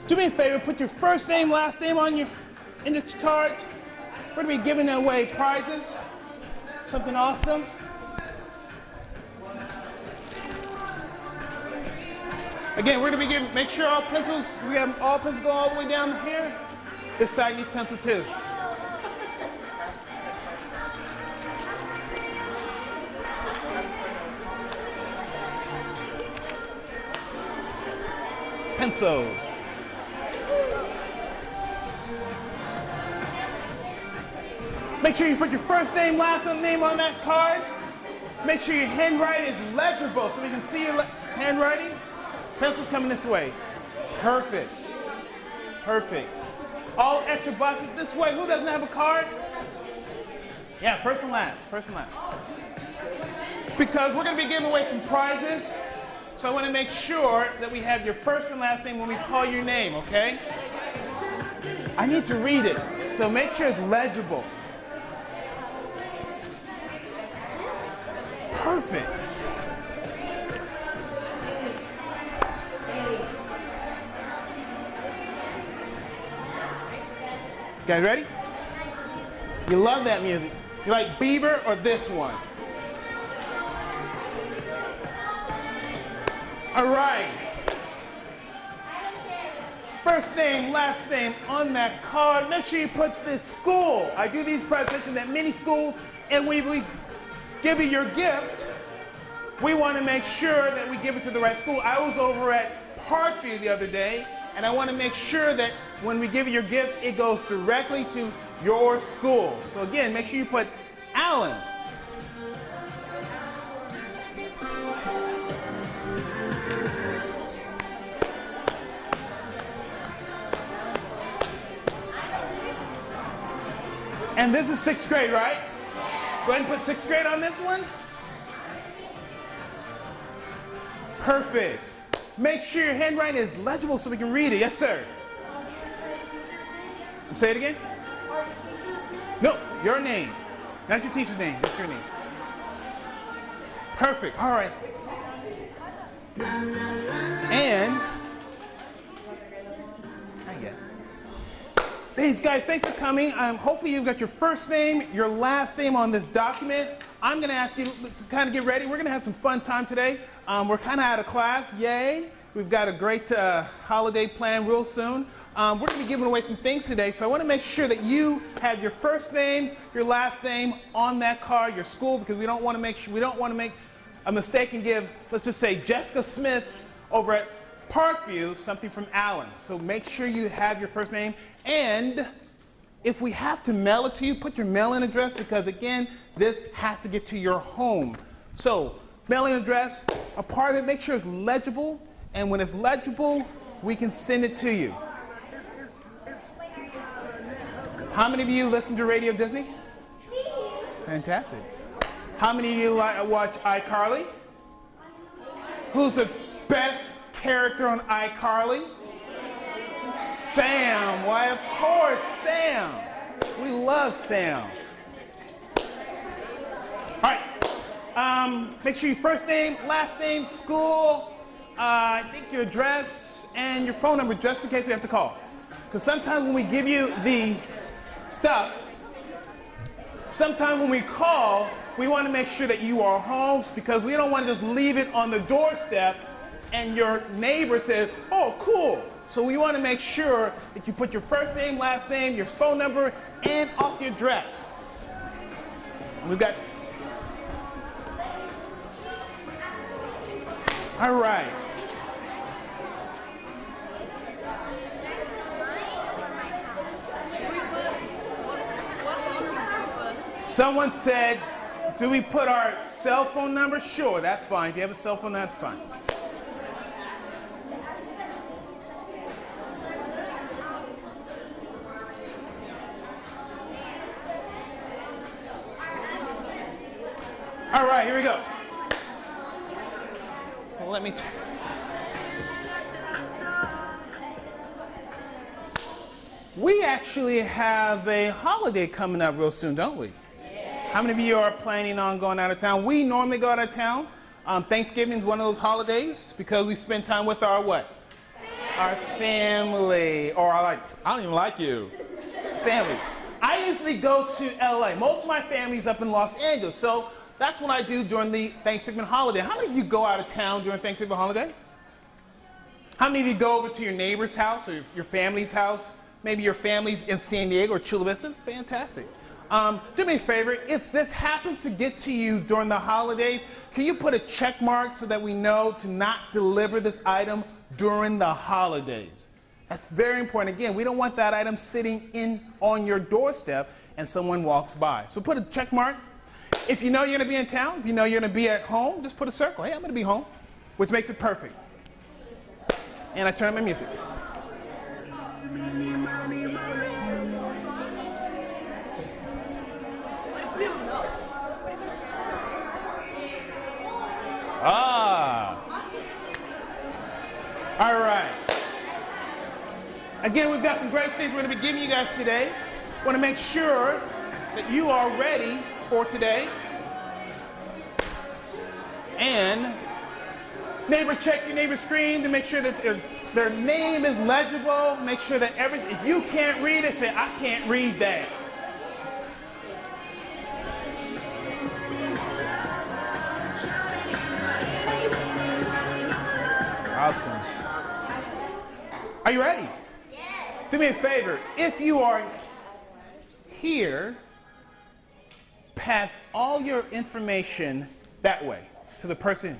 Do me a favor, put your first name, last name on your index cards. We're going to be giving away prizes, something awesome. Again, we're going to be giving, make sure all pencils, we have all pencils going all the way down here. This side needs pencil too. Pencils. Make sure you put your first name, last name on that card. Make sure your handwriting is legible so we can see your handwriting. Pencils coming this way. Perfect. Perfect. All extra boxes this way. Who doesn't have a card? Yeah, first and last. First and last. Because we're going to be giving away some prizes. So I want to make sure that we have your first and last name when we call your name, okay? I need to read it. So make sure it's legible. Perfect. Guys ready? You love that music. You like Bieber or this one? All right. First name, last name on that card. Make sure you put the school. I do these presentations at many schools, and we give you your gift. We want to make sure that we give it to the right school. I was over at Parkview the other day, and I want to make sure that when we give you your gift, it goes directly to your school. So again, make sure you put Allen. And this is 6th grade, right? Go ahead and put 6th grade on this one. Perfect. Make sure your handwriting is legible so we can read it. Yes, sir. Say it again. No, your name. Not your teacher's name. Just your name. Perfect. All right. And hey guys, thanks for coming. Hopefully you've got your first name, your last name on this document. I'm going to ask you to kind of get ready. We're going to have some fun time today. We're kind of out of class. Yay. We've got a great holiday planned real soon. We're going to be giving away some things today, so I want to make sure that you have your first name, your last name on that card, your school, because we don't want to make a mistake and give, let's just say, Jessica Smith over at Parkview something from Allen. So make sure you have your first name, and if we have to mail it to you, put your mailing address, because again, this has to get to your home. So mailing address, a part of it, make sure it's legible, and when it's legible, we can send it to you. How many of you listen to Radio Disney? Fantastic. How many of you watch iCarly? Who's the best character on iCarly? Sam. Why, of course, Sam. We love Sam. All right. Make sure your first name, last name, school, I think your address, and your phone number, just in case we have to call. Because sometimes when we give you the stuff, sometimes when we call, we want to make sure that you are home, because we don't want to just leave it on the doorstep and your neighbor says, oh, cool. So we want to make sure that you put your first name, last name, your phone number, and also your address. We've got... All right. Someone said, do we put our cell phone number? Sure, that's fine. If you have a cell phone, that's fine. All right, here we go. Well, let me... We actually have a holiday coming up real soon, don't we? How many of you are planning on going out of town? We normally go out of town. Thanksgiving is one of those holidays because we spend time with our what? Our family. Or I don't even like you. Family. I usually go to LA. Most of my family's up in Los Angeles, so that's what I do during the Thanksgiving holiday. How many of you go out of town during Thanksgiving holiday? How many of you go over to your neighbor's house or your family's house? Maybe your family's in San Diego or Chula Vista? Fantastic. Do me a favor, if this happens to get to you during the holidays, can you put a check mark so that we know to not deliver this item during the holidays? That's very important. Again, we don't want that item sitting on your doorstep and someone walks by. So put a check mark. If you know you're going to be in town, if you know you're going to be at home, just put a circle. Hey, I'm going to be home, which makes it perfect. And I turn on my music. All right. Again, we've got some great things we're going to be giving you guys today. Want to make sure that you are ready for today. And neighbor, check your neighbor's screen to make sure that their name is legible. Make sure that if you can't read it, say, I can't read that. Awesome. Are you ready? Yes. Do me a favor. If you are here, pass all your information that way to the person.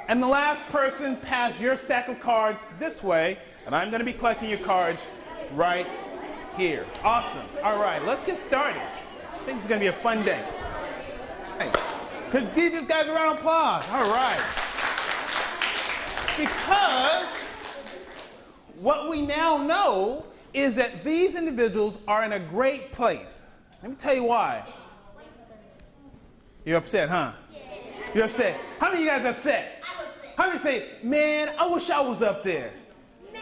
And the last person, pass your stack of cards this way, and I'm going to be collecting your cards right here. Awesome. All right, let's get started. I think it's going to be a fun day. Hey, could give these guys a round of applause. All right. Because what we now know is that these individuals are in a great place. Let me tell you why. You're upset, huh? You're upset. How many of you guys are upset? I'm upset. How many say, man, I wish I was up there? Man.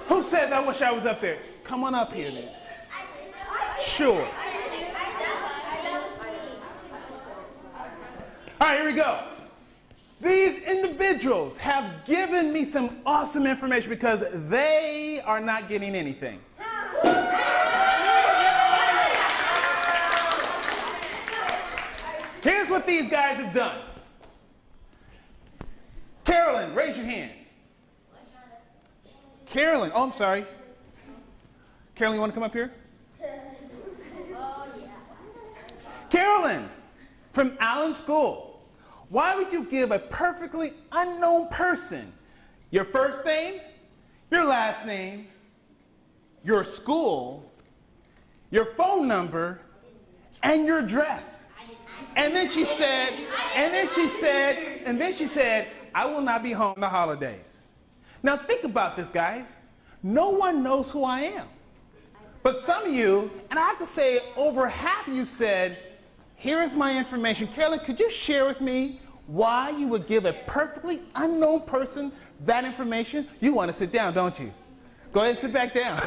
Who says I wish I was up there? Come on up here then. Sure. All right, here we go. These individuals have given me some awesome information because they are not getting anything. Here's what these guys have done. Carolyn, raise your hand. Carolyn, oh, I'm sorry. Carolyn, you want to come up here? Carolyn, from Allen School. Why would you give a perfectly unknown person your first name, your last name, your school, your phone number, and your address? And then she said, I will not be home on the holidays. Now think about this, guys. No one knows who I am. But some of you, and I have to say over half of you said, here is my information. Carolyn, could you share with me why you would give a perfectly unknown person that information? You want to sit down, don't you? Go ahead and sit back down.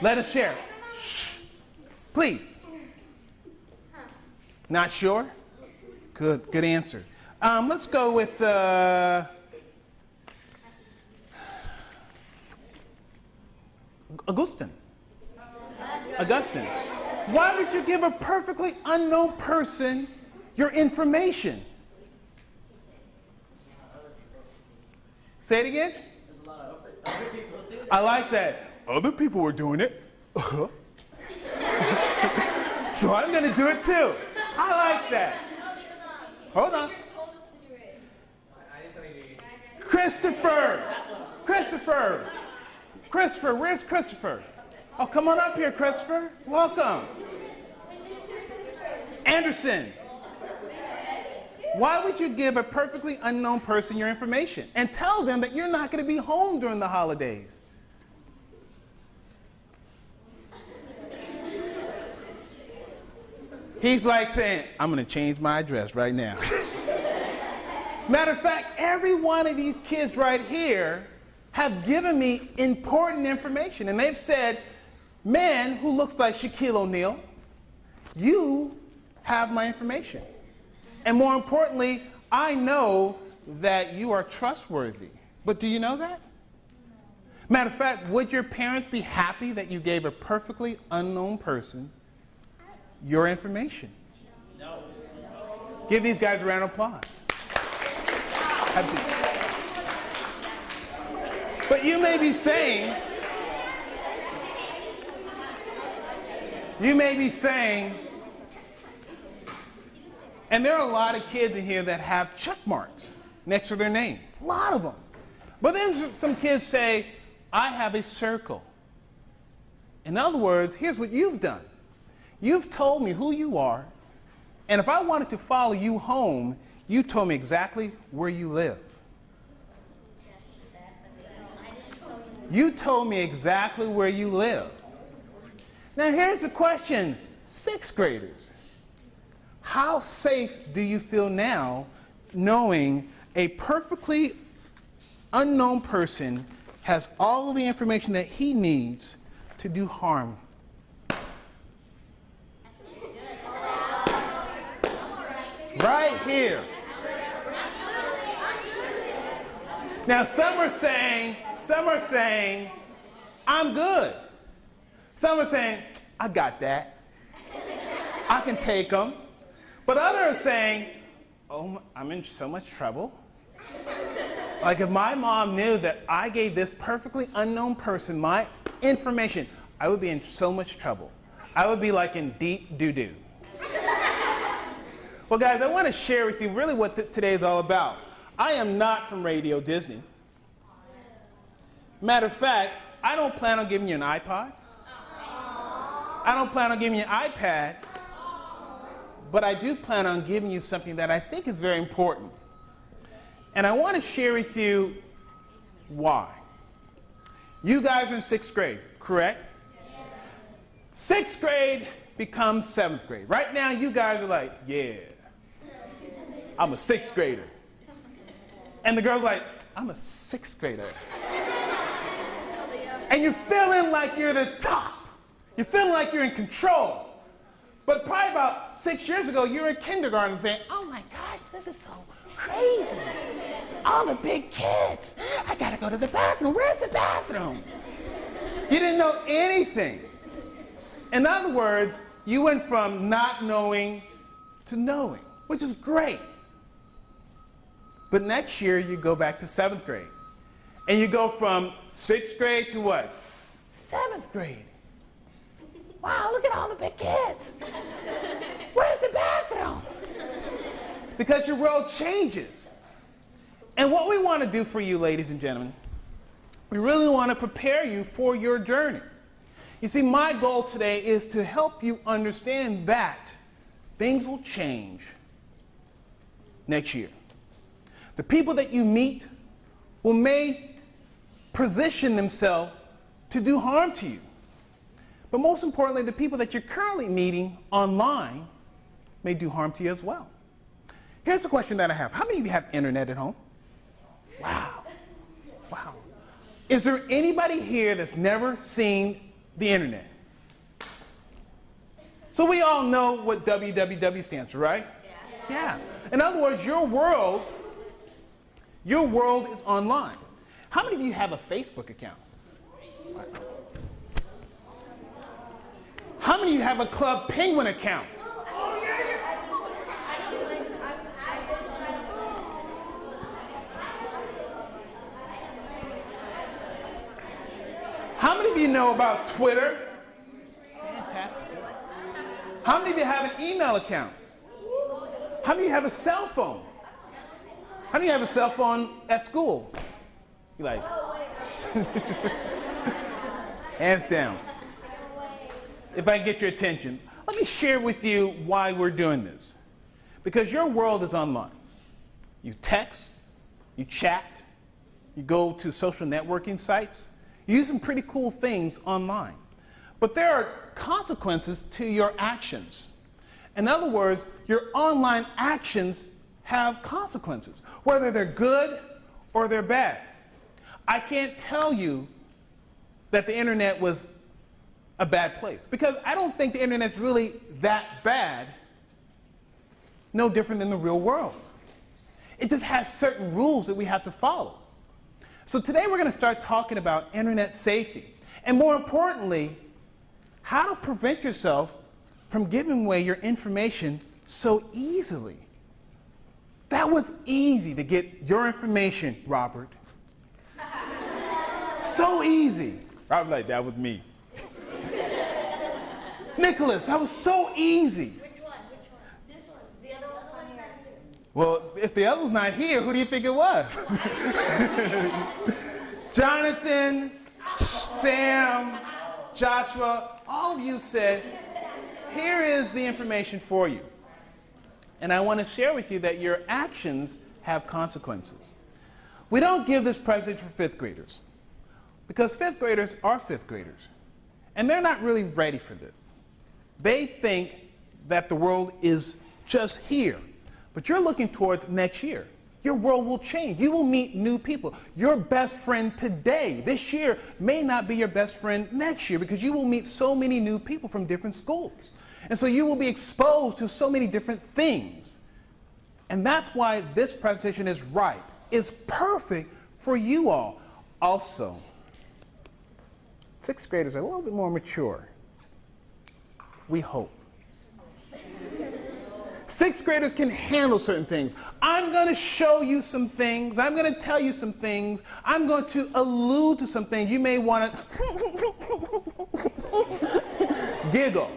Let us share. Shh. Please. Not sure? Good answer. Let's go with Augustine. Why would you give a perfectly unknown person your information? Say it again. There's a lot of other people too. I like that. Other people were doing it. So I'm going to do it too. I like that. Hold on. Christopher, where's Christopher? Oh, come on up here, Christopher. Welcome. Anderson. Why would you give a perfectly unknown person your information and tell them that you're not going to be home during the holidays? He's like saying, I'm going to change my address right now. Matter of fact, every one of these kids right here have given me important information. And they've said, man who looks like Shaquille O'Neal, you have my information. And more importantly, I know that you are trustworthy. But do you know that? Matter of fact, would your parents be happy that you gave a perfectly unknown person your information? No. Give these guys a round of applause. Have a seat. But you may be saying, and there are a lot of kids in here that have check marks next to their name. A lot of them. But then some kids say, I have a circle. In other words, here's what you've done. You've told me who you are, and if I wanted to follow you home, you told me exactly where you live. You told me exactly where you live. Now here's the question, sixth graders. How safe do you feel now knowing a perfectly unknown person has all of the information that he needs to do harm? Right here. Now some are saying, I'm good. Some are saying, I got that. I can take them. But others are saying, oh, I'm in so much trouble. Like if my mom knew that I gave this perfectly unknown person my information, I would be in so much trouble. I would be like in deep doo-doo. Well, guys, I want to share with you really what today is all about. I am not from Radio Disney. Matter of fact, I don't plan on giving you an iPod. I don't plan on giving you an iPad. But I do plan on giving you something that I think is very important. And I want to share with you why. You guys are in sixth grade, correct? Yes. Sixth grade becomes seventh grade. Right now, you guys are like, yeah, I'm a sixth grader. And the girl's like, I'm a sixth grader. And you're feeling like you're the top. You're feeling like you're in control. But probably about 6 years ago, you were in kindergarten saying, oh my gosh, this is so crazy. All the big kids. I gotta go to the bathroom. Where's the bathroom? You didn't know anything. In other words, you went from not knowing to knowing, which is great. But next year, you go back to seventh grade. And you go from sixth grade to what? Seventh grade. Wow, look at all the big kids. Where's the bathroom? Because your world changes. And what we want to do for you, ladies and gentlemen, we really want to prepare you for your journey. You see, my goal today is to help you understand that things will change next year. The people that you meet may position themselves to do harm to you. But most importantly, the people that you're currently meeting online may do harm to you as well. Here's the question that I have. How many of you have internet at home? Wow. Wow. Is there anybody here that's never seen the internet? So we all know what www stands for, right? Yeah. In other words, your world is online. How many of you have a Facebook account? How many of you have a Club Penguin account? How many of you know about Twitter? Fantastic. How many of you have an email account? How many of you have a cell phone? How many of you have a cell phone at school? You're like, hands down. If I can get your attention, let me share with you why we're doing this. Because your world is online. You text, you chat, you go to social networking sites, you do some pretty cool things online. But there are consequences to your actions. In other words, your online actions have consequences, whether they're good or they're bad. I can't tell you that the internet was a bad place, because I don't think the internet's really that bad, no different than the real world. It just has certain rules that we have to follow. So today we're going to start talking about internet safety. And more importantly, how to prevent yourself from giving away your information so easily. That was easy to get your information, Robert. So easy. Robert, like, that was me. Nicholas, that was so easy. Which one? This one. The other one's not here. Well, if the other one's not here, who do you think it was? Jonathan, Sam, Joshua, all of you said, here is the information for you. And I want to share with you that your actions have consequences. We don't give this presentation for fifth graders because fifth graders are fifth graders. And they're not really ready for this. They think that the world is just here. But you're looking towards next year. Your world will change. You will meet new people. Your best friend today, this year, may not be your best friend next year because you will meet so many new people from different schools. And so you will be exposed to so many different things. And that's why this presentation is ripe. It's perfect for you all. Also, sixth graders are a little bit more mature. We hope. Sixth graders can handle certain things. I'm going to show you some things. I'm going to tell you some things. I'm going to allude to some things. You may want to giggle.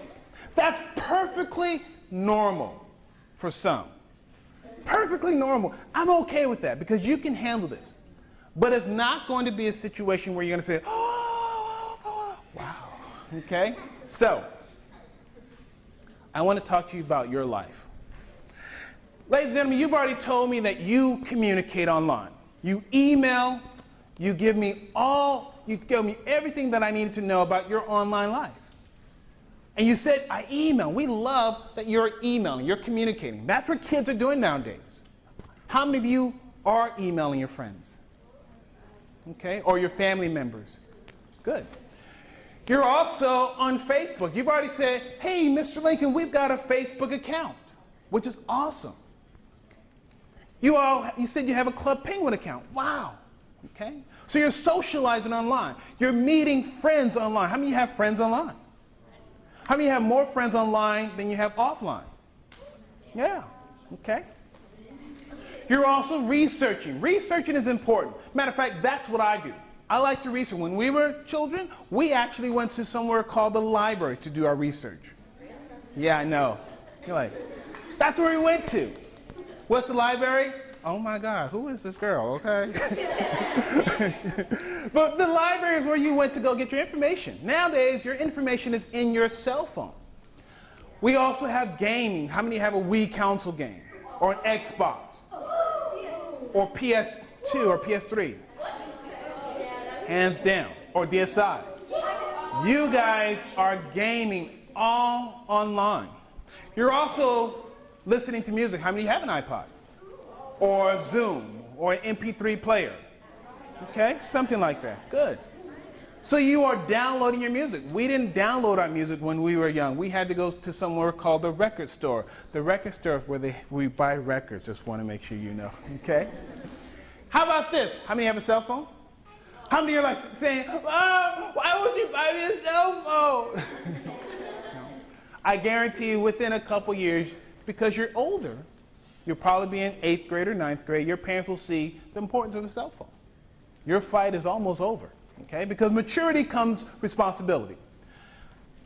That's perfectly normal for some. Perfectly normal. I'm okay with that because you can handle this. But it's not going to be a situation where you're going to say, oh, wow. Okay? So, I want to talk to you about your life. Ladies and gentlemen, you've already told me that you communicate online. You email, you give me everything that I needed to know about your online life. And you said, I email. We love that you're emailing, you're communicating. That's what kids are doing nowadays. How many of you are emailing your friends? Okay, or your family members? Good. You're also on Facebook. You've already said, hey, Mr. Lincoln, we've got a Facebook account, which is awesome. You said you have a Club Penguin account. Wow. Okay. So you're socializing online. You're meeting friends online. How many of you have friends online? How many of you have more friends online than you have offline? Yeah. Okay. You're also researching. Researching is important. Matter of fact, that's what I do. I like to research. When we were children, we actually went to somewhere called the library to do our research. Yeah, I know. You're like, that's where we went to. What's the library? Oh my God, who is this girl, okay? But the library is where you went to go get your information. Nowadays, your information is in your cell phone. We also have gaming. How many have a Wii console game? Or an Xbox? Or PS2 or PS3? Hands down. Or DSi. You guys are gaming all online. You're also listening to music. How many have an iPod? Or Zoom? Or an MP3 player? Okay, something like that. Good. So you are downloading your music. We didn't download our music when we were young. We had to go to somewhere called the record store. The record store where we buy records. Just want to make sure you know. Okay? How about this? How many have a cell phone? How many are like saying, oh, why would you buy me a cell phone? I guarantee you within a couple years, because you're older, you'll probably be in 8th grade or 9th grade, your parents will see the importance of the cell phone. Your fight is almost over, okay? Because maturity comes responsibility.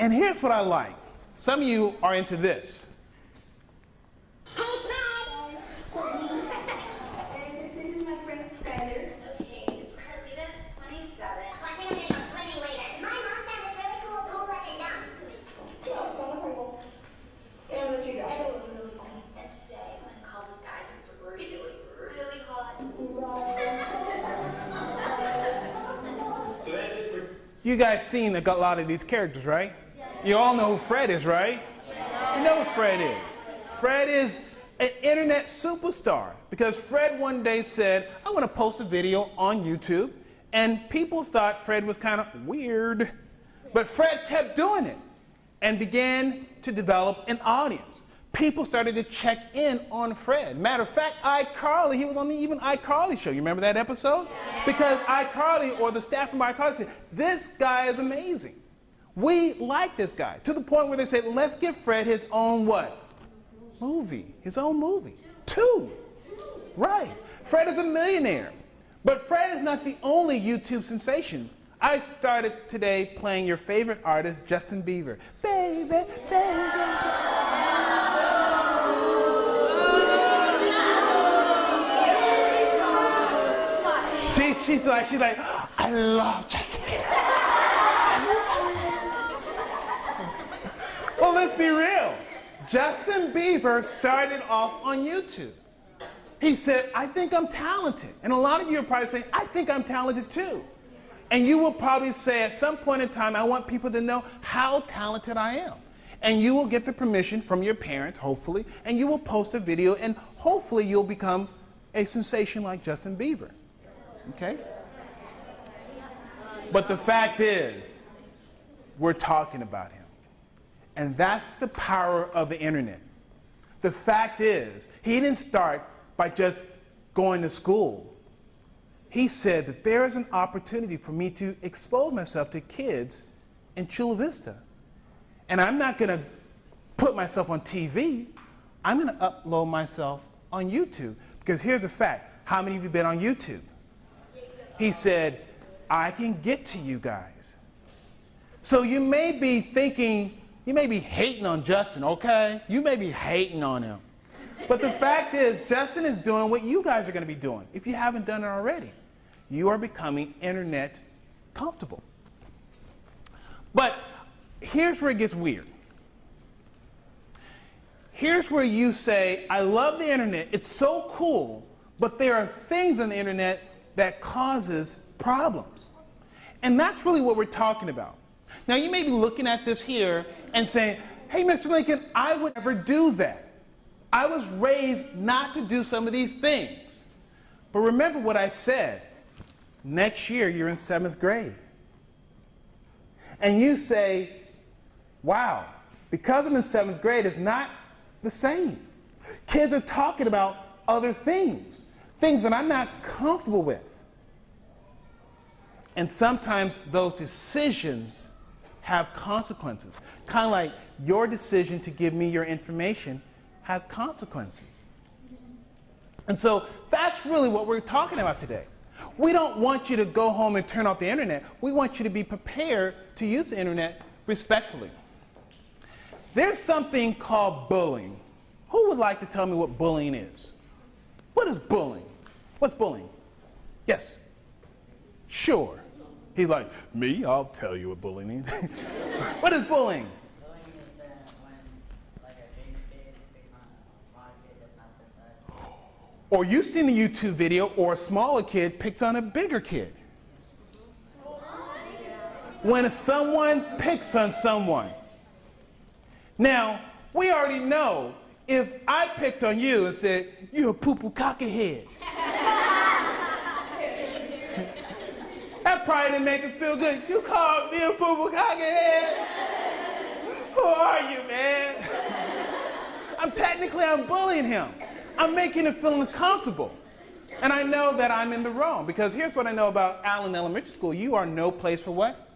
And here's what I like. Some of you are into this. You guys seen a lot of these characters, right? You all know who Fred is, right? You know who Fred is. Fred is an internet superstar because Fred one day said, I want to post a video on YouTube, and people thought Fred was kind of weird, but Fred kept doing it and began to develop an audience. people started to check in on Fred. Matter of fact, iCarly, he was on the even iCarly show. You remember that episode? Because iCarly, or the staff from iCarly, said, this guy is amazing. We like this guy. To the point where they said, let's give Fred his own what? Movie. His own movie. 2. Right. Fred is a millionaire. But Fred is not the only YouTube sensation. I started today playing your favorite artist, Justin Bieber. Baby, baby. She's like, I love Justin Bieber. Well, let's be real. Justin Bieber started off on YouTube. He said, I think I'm talented. And a lot of you are probably saying, I think I'm talented too. And you will probably say at some point in time, I want people to know how talented I am. And you will get the permission from your parents, hopefully, and you will post a video, and hopefully you'll become a sensation like Justin Bieber. Okay? But the fact is, we're talking about him. And that's the power of the internet. The fact is, he didn't start by just going to school. He said that there is an opportunity for me to expose myself to kids in Chula Vista. And I'm not going to put myself on TV. I'm going to upload myself on YouTube. Because here's the fact. How many of you have been on YouTube? He said, I can get to you guys. So you may be thinking, you may be hating on Justin, okay? You may be hating on him. But the fact is, Justin is doing what you guys are going to be doing, if you haven't done it already. You are becoming internet comfortable. But here's where it gets weird. Here's where you say, I love the internet, it's so cool, but there are things on the internet that causes problems. And that's really what we're talking about. Now, you may be looking at this here and saying, hey, Mr. Lincoln, I would never do that. I was raised not to do some of these things. But remember what I said. Next year, you're in 7th grade. And you say, wow, because I'm in 7th grade, it's not the same. Kids are talking about other things, things that I'm not comfortable with. And sometimes those decisions have consequences. Kind of like your decision to give me your information has consequences. And so that's really what we're talking about today. We don't want you to go home and turn off the internet. We want you to be prepared to use the internet respectfully. There's something called bullying. Who would like to tell me what bullying is? What is bullying? What's bullying? Yes. Sure. He's like, me? I'll tell you what bullying is. What is bullying? Bullying is that when like a big kid picks on a small kid that's not their size. Or you've seen a YouTube video, or a smaller kid picks on a bigger kid. When someone picks on someone. Now, we already know if I picked on you and said, you're a poo-poo cockerhead. That probably didn't make it feel good. You called me a poo-poo cockerhead? Who are you, man? I'm bullying him. I'm making him feel uncomfortable. And I know that I'm in the wrong, because here's what I know about Allen Elementary School. You are no place for what?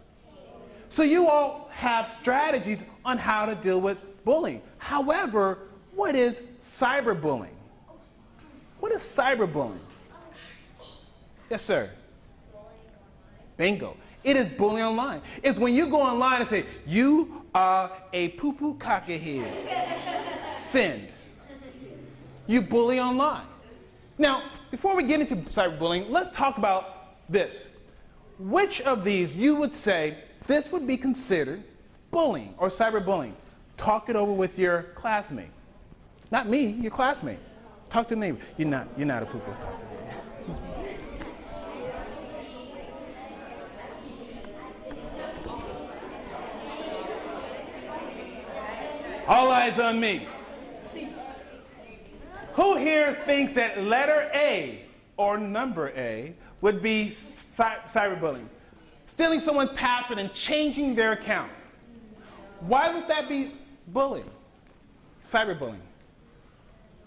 So you all have strategies on how to deal with bullying. However, what is cyberbullying? What is cyberbullying? Yes, sir. Bingo. It is bullying online. It's when you go online and say, you are a poo-poo cockerhead. Send. You bully online. Now, before we get into cyberbullying, let's talk about this. Which of these you would say this would be considered bullying or cyberbullying? Talk it over with your classmate. Not me, your classmate. Talk to the neighbor. You're not a poo-poo cockerhead. All eyes on me. Who here thinks that letter A or number A would be cyberbullying? Stealing someone's password and changing their account. Why would that be bullying? Cyberbullying.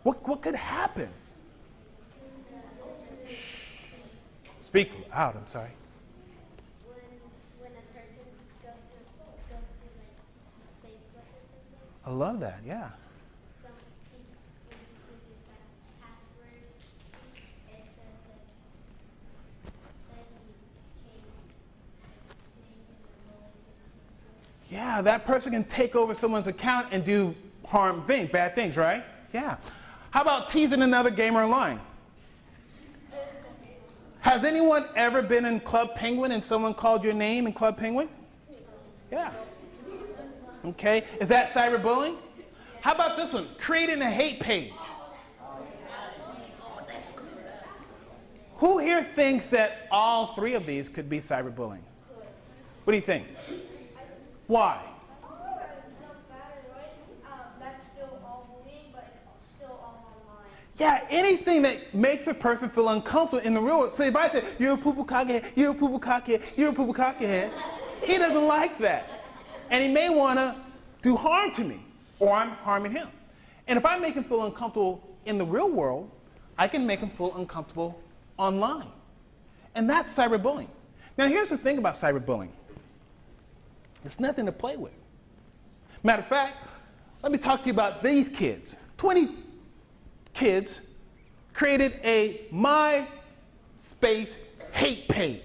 What could happen? Shh. Speak loud, I'm sorry. When a person goes to like Facebook or something, I love that, yeah. some people when you use that password, it says like exchange and the link is changed. Yeah, that person can take over someone's account and do bad things, right? Yeah. How about teasing another gamer online? Has anyone ever been in Club Penguin and someone called your name in Club Penguin? Yeah. Okay, is that cyberbullying? How about this one? Creating a hate page. Who here thinks that all three of these could be cyberbullying? What do you think? Why? That's still all bullying, but it's still all online. Yeah, anything that makes a person feel uncomfortable in the real world. So if I say, you're a poo-poo cockhead, you're a poo-poo cockhead, you're a poo-poo cockhead, he doesn't like that. And he may want to do harm to me, or I'm harming him. And if I make him feel uncomfortable in the real world, I can make him feel uncomfortable online. And that's cyberbullying. Now here's the thing about cyberbullying. It's nothing to play with. Matter of fact, let me talk to you about these kids. 20 kids created a MySpace hate page.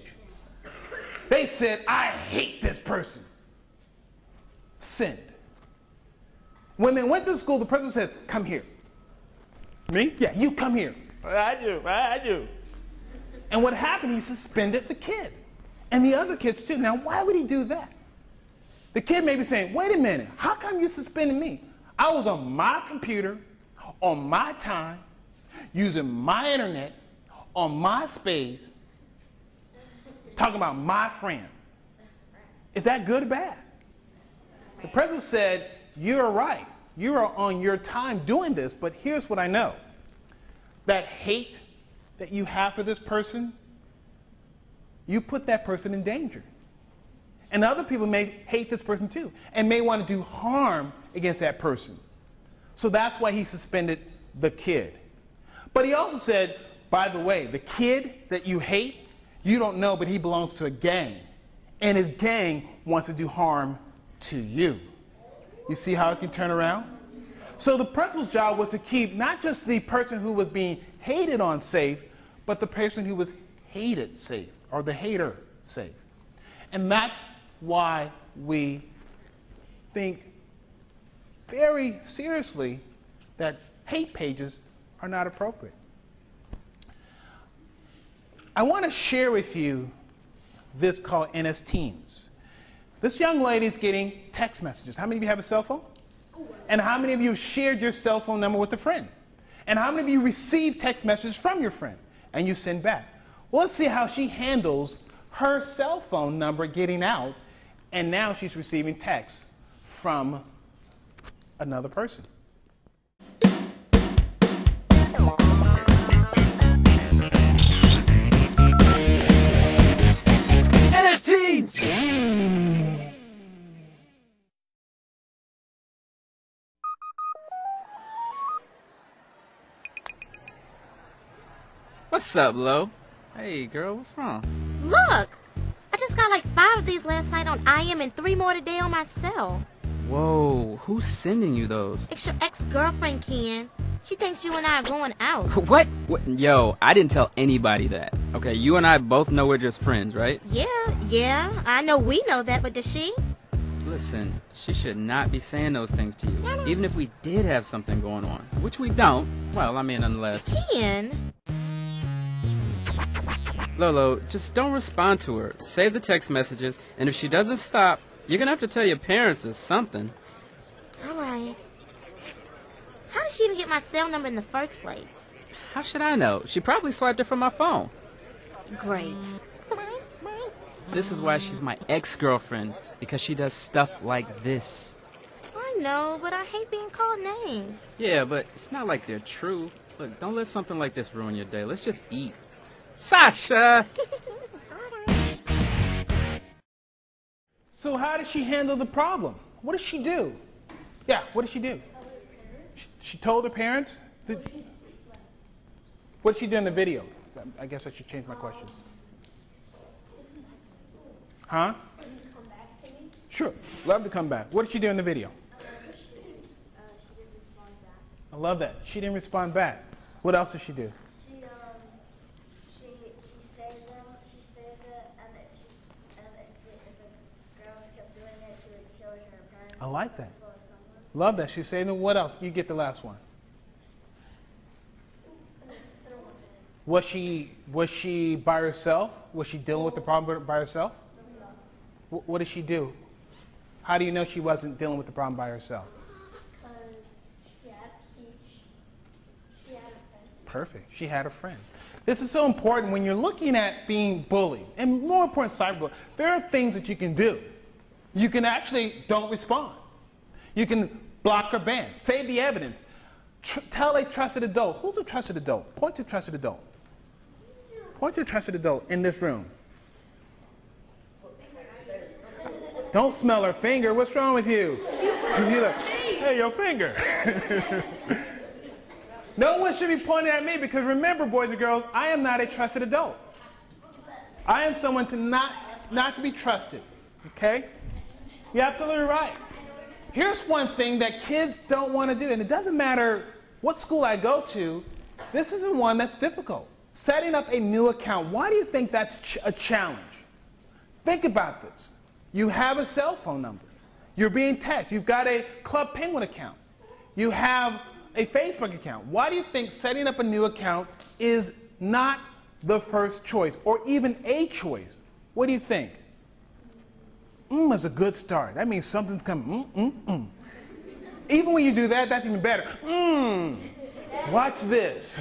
They said, I hate this person. Send. When they went to school, the principal says, come here. Me? Yeah, you come here. I do. And what happened, he suspended the kid. And the other kids too. Now, why would he do that? The kid may be saying, wait a minute, how come you suspended me? I was on my computer, on my time, using my internet, on my space, talking about my friend. Is that good or bad? The principal said, you're right. You are on your time doing this, but here's what I know. That hate that you have for this person, you put that person in danger. And other people may hate this person too, and may want to do harm against that person. So that's why he suspended the kid. But he also said, by the way, the kid that you hate, you don't know, but he belongs to a gang. And his gang wants to do harm to you. You see how it can turn around? So the principal's job was to keep not just the person who was being hated on safe, but the person who was hated safe, or the hater safe. And that's why we think very seriously that hate pages are not appropriate. I want to share with you this called NS Teens. This young lady is getting text messages. How many of you have a cell phone? And how many of you have shared your cell phone number with a friend? And how many of you receive text messages from your friend and you send back? Well, let's see how she handles her cell phone number getting out, and now she's receiving texts from another person. NS Teens! What's up, Lo? Hey, girl, what's wrong? Look! I just got like 5 of these last night on IM and 3 more today on my cell. Whoa, who's sending you those? It's your ex-girlfriend, Ken. She thinks you and I are going out. What? Yo, I didn't tell anybody that. Okay, you and I both know we're just friends, right? Yeah, I know we know that, but does she? Listen, she should not be saying those things to you. Even if we did have something going on, which we don't. Well, I mean, unless... Ken! Lolo, just don't respond to her. Save the text messages, and if she doesn't stop, you're gonna have to tell your parents or something. Alright. How did she even get my cell number in the first place? How should I know? She probably swiped it from my phone. Great. This is why she's my ex-girlfriend, because she does stuff like this. I know, but I hate being called names. Yeah, but it's not like they're true. Look, don't let something like this ruin your day. Let's just eat. Sasha! So how does she handle the problem? What does she do? Yeah, what does she do? She told her parents? What did she do in the video? I guess I should change my question. Huh? Come back to me. Sure. Love to come back. What did she do in the video? She didn't respond back. I love that. She didn't respond back. What else did she do? She saved them. She saved it, and if the girl kept doing it, she would show it to her parents. I like that. Or someone. Love that. She saved them. What else? You get the last one. Was she by herself? Was she dealing with the problem by herself? What did she do? How do you know she wasn't dealing with the problem by herself? Because she had a friend. Perfect. She had a friend. This is so important when you're looking at being bullied, and more important, cyberbullying. There are things that you can do. You can actually don't respond. You can block or ban. Save the evidence. Tell a trusted adult. Who's a trusted adult? Point to a trusted adult. Point to a trusted adult in this room. Don't smell her finger. What's wrong with you? You're like, hey, your finger. No one should be pointing at me because remember, boys and girls, I am not a trusted adult. I am someone to not to be trusted. Okay? You're absolutely right. Here's one thing that kids don't want to do, and it doesn't matter what school I go to, this isn't one that's difficult. Setting up a new account. Why do you think that's a challenge? Think about this. You have a cell phone number. You're being texted. You've got a Club Penguin account. You have a Facebook account. Why do you think setting up a new account is not the first choice or even a choice? What do you think? Is a good start. That means something's coming. Even when you do that, that's even better. Watch this.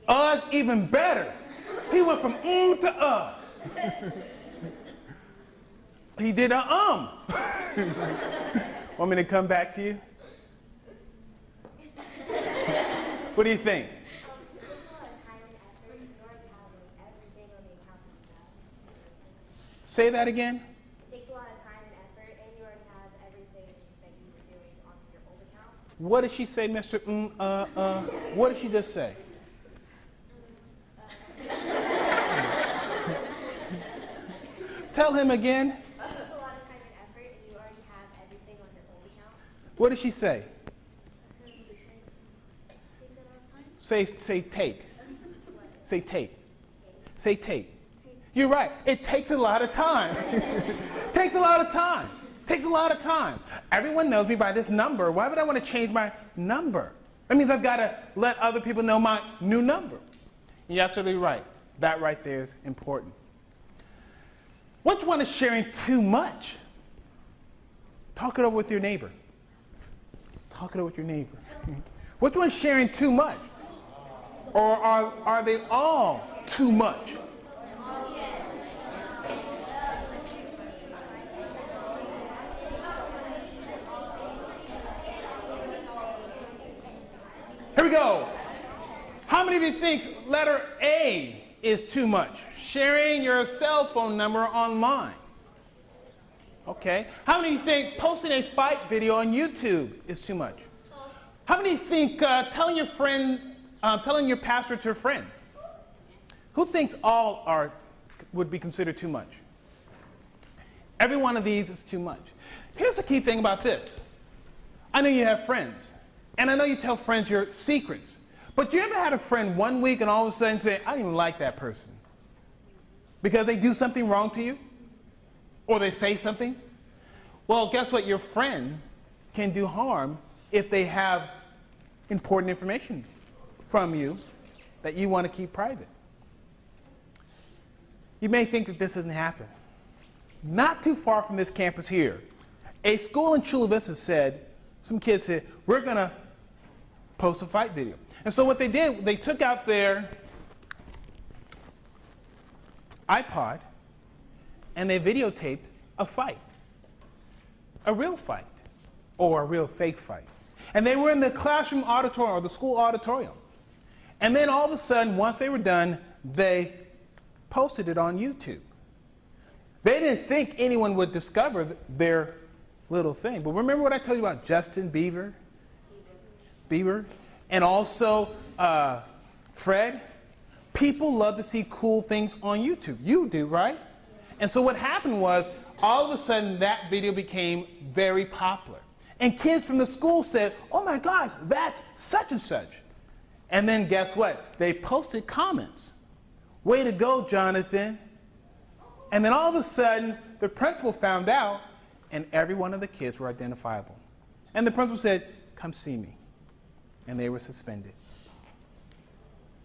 Is even better. He went from to He did a Want me to come back to you? What do you think? Say that again. It takes a lot of time and effort, and you already have everything that you were doing on your old account. What did she say, Mr. What did she just say? Tell him again. It takes a lot of time and effort, and you already have everything on your old account. What did she say? Say take. Say take. Say take. You're right. It takes a lot of time. Takes a lot of time. Takes a lot of time. Everyone knows me by this number. Why would I want to change my number? That means I've got to let other people know my new number. You're absolutely right. That right there is important. Which one is sharing too much? Talk it over with your neighbor. Talk it over with your neighbor. Which one's sharing too much? Or are they all too much? Here we go. How many of you think letter A is too much? Sharing your cell phone number online. Okay. How many of you think posting a fight video on YouTube is too much? How many of you think telling your password to a friend? Who thinks all would be considered too much? Every one of these is too much. Here's the key thing about this. I know you have friends, and I know you tell friends your secrets. But you ever had a friend 1 week and all of a sudden say, I don't even like that person? Because they do something wrong to you? Or they say something? Well, guess what? Your friend can do harm if they have important information from you that you want to keep private. You may think that this doesn't happen. Not too far from this campus here, a school in Chula Vista said, some kids said, we're going to post a fight video. And so what they did, they took out their iPod and they videotaped a fight, a real fight, or a real fake fight. And they were in the classroom auditorium or the school auditorium. And then all of a sudden, once they were done, they posted it on YouTube. They didn't think anyone would discover their little thing. But remember what I told you about Justin Bieber? And also Fred? People love to see cool things on YouTube. You do, right? And so what happened was, all of a sudden, that video became very popular. And kids from the school said, oh my gosh, that's such and such. And then guess what? They posted comments. Way to go, Jonathan. And then all of a sudden, the principal found out, and every one of the kids were identifiable. And the principal said, come see me. And they were suspended.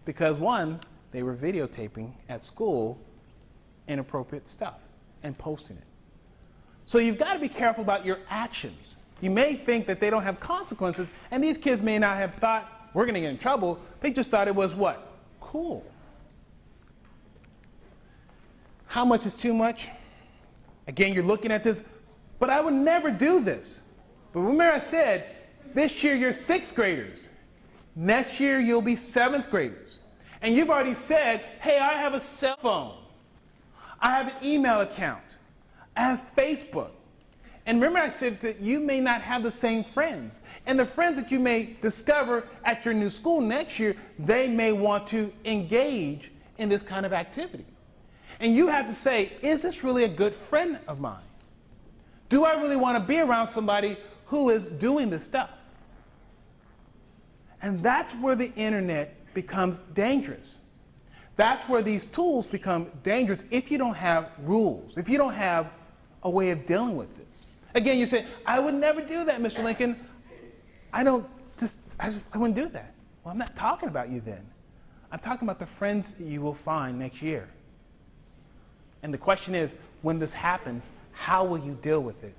Because one, they were videotaping at school inappropriate stuff and posting it. So you've got to be careful about your actions. You may think that they don't have consequences, and these kids may not have thought, we're going to get in trouble. They just thought it was what? Cool. How much is too much? Again, you're looking at this, but I would never do this. But remember I said, this year you're 6th graders. Next year you'll be 7th graders. And you've already said, hey, I have a cell phone. I have an email account. I have Facebook. And remember I said that you may not have the same friends. And the friends that you may discover at your new school next year, they may want to engage in this kind of activity. And you have to say, is this really a good friend of mine? Do I really want to be around somebody who is doing this stuff? And that's where the internet becomes dangerous. That's where these tools become dangerous if you don't have rules, if you don't have a way of dealing with this. Again, you say, I would never do that, Mr. Lincoln. I wouldn't do that. Well, I'm not talking about you then. I'm talking about the friends that you will find next year. And the question is, when this happens, how will you deal with it?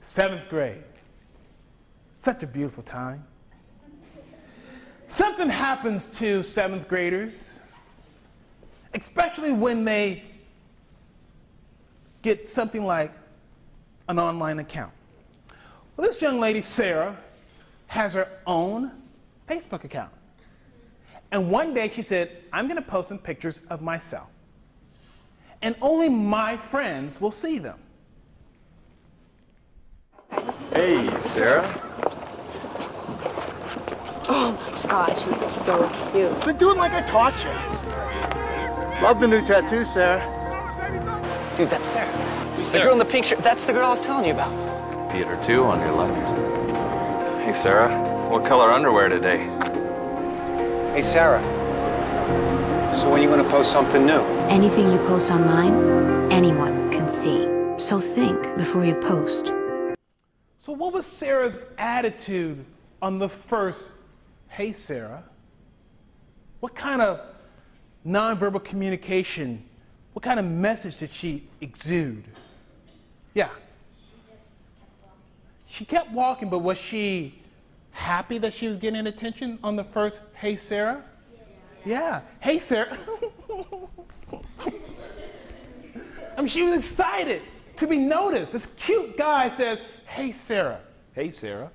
7th grade. Such a beautiful time. Something happens to 7th graders, especially when they get something like an online account. Well, this young lady, Sarah, has her own Facebook account. And one day she said, I'm going to post some pictures of myself. And only my friends will see them. Hey, Sarah. Oh my gosh, he's so cute. Been doing like I taught you. Love the new tattoo, Sarah. Dude, that's Sarah. The girl in the pink shirt. That's the girl I was telling you about. Theater 2 on your left. Hey, Sarah. What color underwear today? Hey, Sarah. So when are you going to post something new? Anything you post online, anyone can see. So think before you post. So what was Sarah's attitude on the first, hey, Sarah? What kind of nonverbal communication, what kind of message did she exude? Yeah. She kept walking, but was she happy that she was getting attention on the first, hey, Sarah? Yeah. Hey, Sarah. I mean, she was excited to be noticed. This cute guy says, hey, Sarah. Hey, Sarah.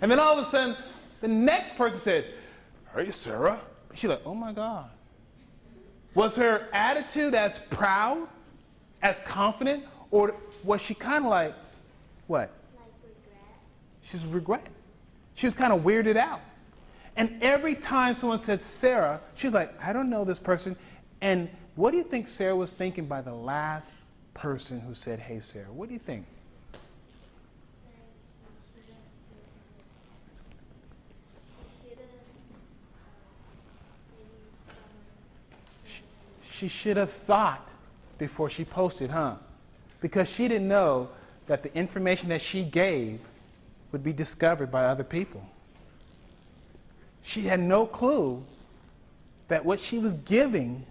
And then all of a sudden, the next person said, hey, Sarah. She's like, oh, my God. Was her attitude as proud, as confident, or was she kind of like, what? Like regret. She was regret. She was kind of weirded out. And every time someone said Sarah, she's like, I don't know this person. And what do you think Sarah was thinking by the last person who said, hey, Sarah? What do you think? She should have thought before she posted, huh? Because she didn't know that the information that she gave would be discovered by other people. She had no clue that what she was giving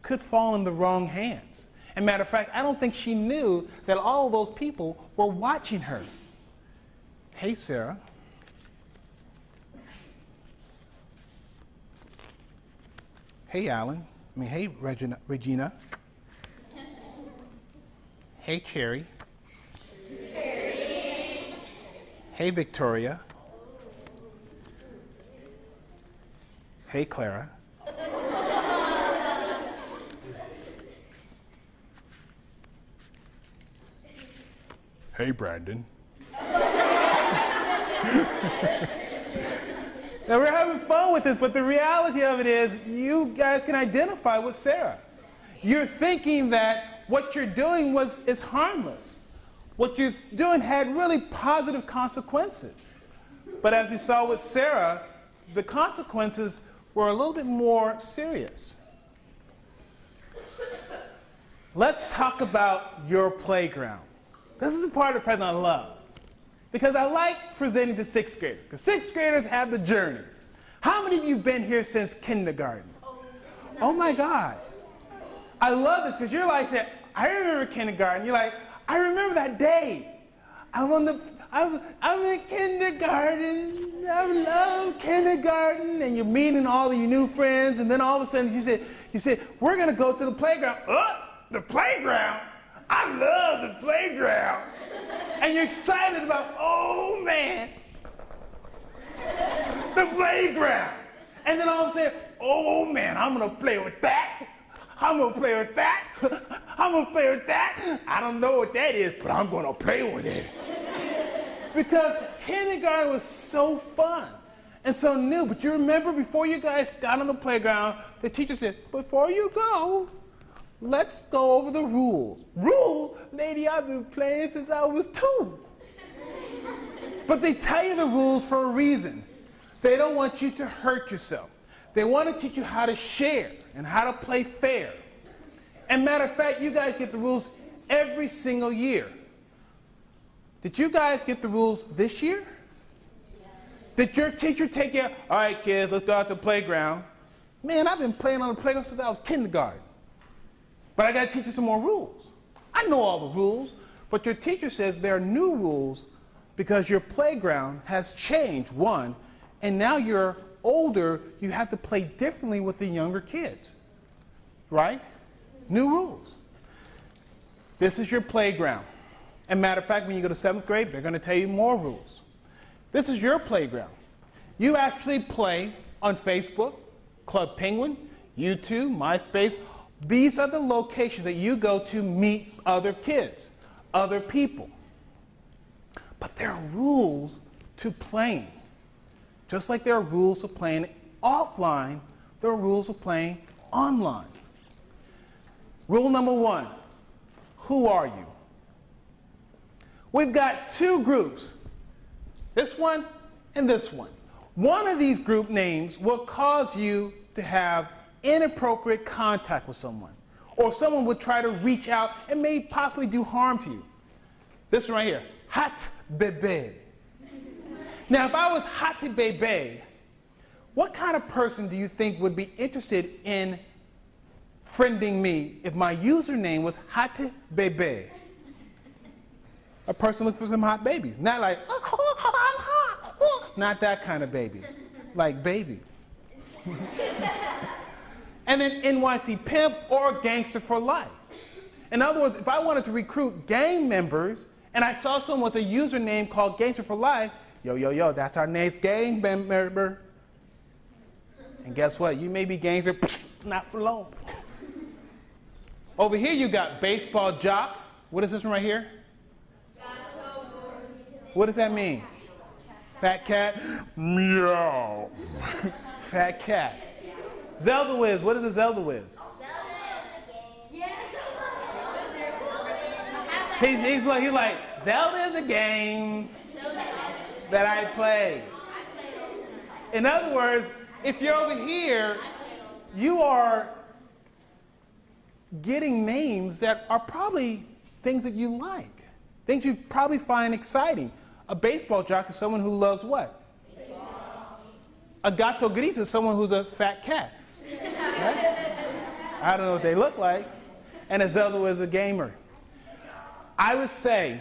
could fall in the wrong hands. And matter of fact, I don't think she knew that all of those people were watching her. Hey, Sarah. Hey, Alan. Hey, Regina. Hey, Cherry. Hey, Victoria. Hey, Clara. Hey, Brandon. Now, we're having fun with this, but the reality of it is you guys can identify with Sarah. You're thinking that what you're doing is harmless. What you're doing had really positive consequences. But as we saw with Sarah, the consequences were a little bit more serious. Let's talk about your playground. This is the part of the present I love, because I like presenting to sixth graders, because sixth graders have the journey. How many of you have been here since kindergarten? Oh my God. I love this, because you're like that. I remember kindergarten. You're like, I remember that day. I'm in kindergarten. I love kindergarten. And you're meeting all of your new friends, and then all of a sudden you say, we're going to go to the playground. The playground? I love the playground. And you're excited about, oh man, the playground. And then all of a sudden, oh man, I'm going to play with that. I'm going to play with that. I'm going to play with that. I don't know what that is, but I'm going to play with it. Because kindergarten was so fun and so new. But you remember before you guys got on the playground, the teacher said, before you go, let's go over the rules. Rules? Lady, I've been playing since I was 2. But they tell you the rules for a reason. They don't want you to hurt yourself. They want to teach you how to share and how to play fair. And matter of fact, you guys get the rules every single year. Did you guys get the rules this year? Yes. Did your teacher take you, all right, kids, let's go out to the playground? Man, I've been playing on the playground since I was kindergarten. But I got to teach you some more rules. I know all the rules, but your teacher says there are new rules because your playground has changed, one, and now you're older, you have to play differently with the younger kids, right? New rules. This is your playground. And matter of fact, when you go to 7th grade, they're going to tell you more rules. This is your playground. You actually play on Facebook, Club Penguin, YouTube, MySpace. These are the locations that you go to meet other kids, other people. But there are rules to playing. Just like there are rules of playing offline, there are rules of playing online. Rule number 1, who are you? We've got 2 groups, this one and this one. One of these group names will cause you to have inappropriate contact with someone, or someone would try to reach out and may possibly do harm to you. This one right here, Hot Bebe. Now, if I was Hot Bebe, what kind of person do you think would be interested in friending me if my username was Hot Bebe? A person looking for some hot babies. Not like, I'm hot. Not that kind of baby. Like baby. And then NYC Pimp or Gangster for Life. In other words, if I wanted to recruit gang members and I saw someone with a username called Gangster for Life, yo, that's our next gang member. And guess what? You may be gangster, not for long. Over here you got Baseball Jock. What is this one right here? What does that mean? Fat cat? Meow. Fat cat. Zelda Wiz. What is a Zelda Wiz? He's like, Zelda is a game that I play. In other words, if you're over here, you are getting names that are probably things that you like, things you probably find exciting. A baseball jock is someone who loves what? Baseball. A gato grito is someone who's a fat cat. Right? I don't know what they look like. And a Zelda is a gamer. I would say,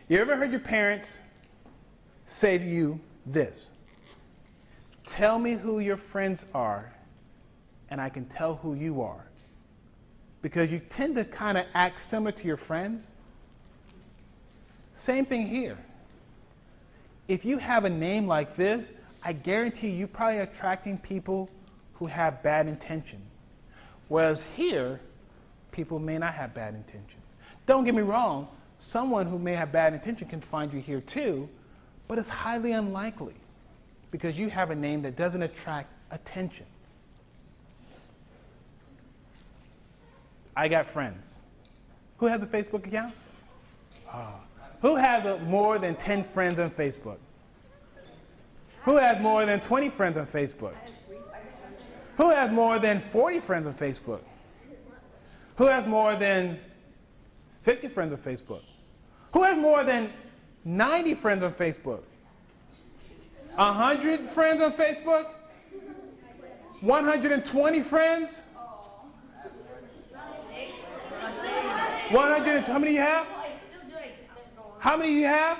you ever heard your parents say to you this? Tell me who your friends are, and I can tell who you are. Because you tend to kind of act similar to your friends. Same thing here. If you have a name like this, I guarantee you're probably attracting people who have bad intention. Whereas here, people may not have bad intention. Don't get me wrong, someone who may have bad intention can find you here too, but it's highly unlikely because you have a name that doesn't attract attention. I got friends. Who has a Facebook account? Oh. Who has more than 10 friends on Facebook? Who has more than 20 friends on Facebook? Who has more than 40 friends on Facebook? Who has more than 50 friends on Facebook? Who has more than 90 friends on Facebook? 100 friends on Facebook? 120 friends? 100, how many do you have? How many do you have?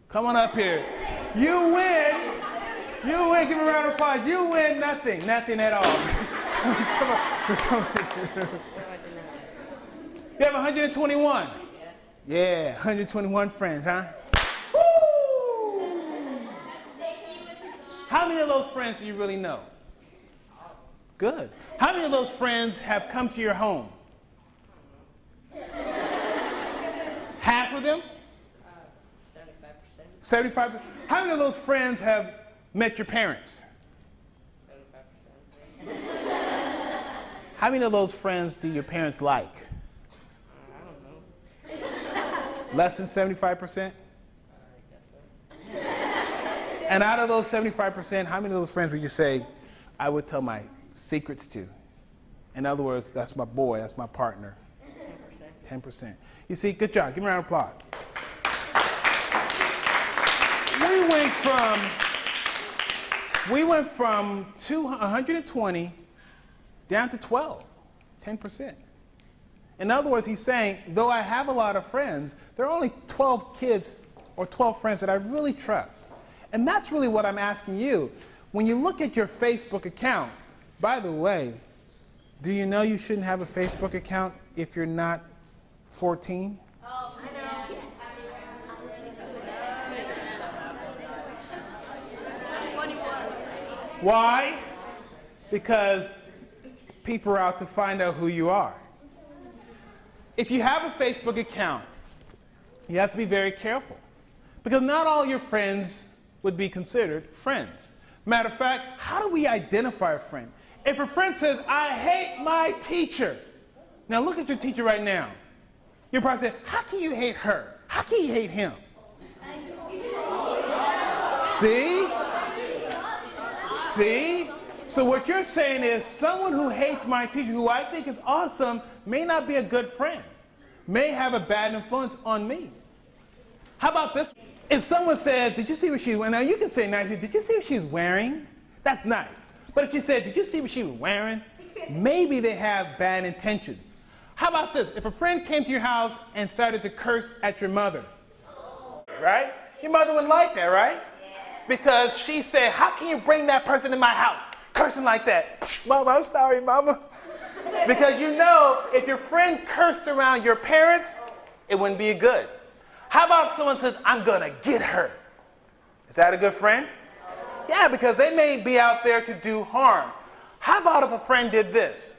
Come on up here. You win. You win. Give a round of applause. You win nothing. Nothing at all. Come on. You have 121? Yeah, 121 friends, huh? Woo! How many of those friends do you really know? Good. How many of those friends have come to your home? Half of them? 75%. 75%. How many of those friends have met your parents? 75%. How many of those friends do your parents like? I don't know. Less than 75%? And out of those 75%, how many of those friends would you say, I would tell my secrets to? In other words, that's my boy, that's my partner. 10%. You see, good job. Give me a round of applause. We went from 120 down to 12, 10%. In other words, he's saying, though I have a lot of friends, there are only 12 kids or 12 friends that I really trust. And that's really what I'm asking you. When you look at your Facebook account, by the way, do you know you shouldn't have a Facebook account if you're not 14? Oh, I know. Why? Because people are out to find out who you are. If you have a Facebook account, you have to be very careful. Because not all your friends would be considered friends. Matter of fact, how do we identify a friend? If a friend says, I hate my teacher. Now look at your teacher right now. You're probably saying, how can you hate her? How can you hate him? See? See? So what you're saying is someone who hates my teacher, who I think is awesome, may not be a good friend, may have a bad influence on me. How about this? If someone says, did you see what she was wearing? Now you can say nicely, did you see what she was wearing? That's nice. But if you said, did you see what she was wearing? Maybe they have bad intentions. How about this? If a friend came to your house and started to curse at your mother, right? Your mother wouldn't like that, right? Because she said, how can you bring that person in my house? Cursing like that. Mama, I'm sorry, Mama. Because you know, if your friend cursed around your parents, it wouldn't be good. How about if someone says, I'm going to get her? Is that a good friend? Yeah, because they may be out there to do harm. How about if a friend did this?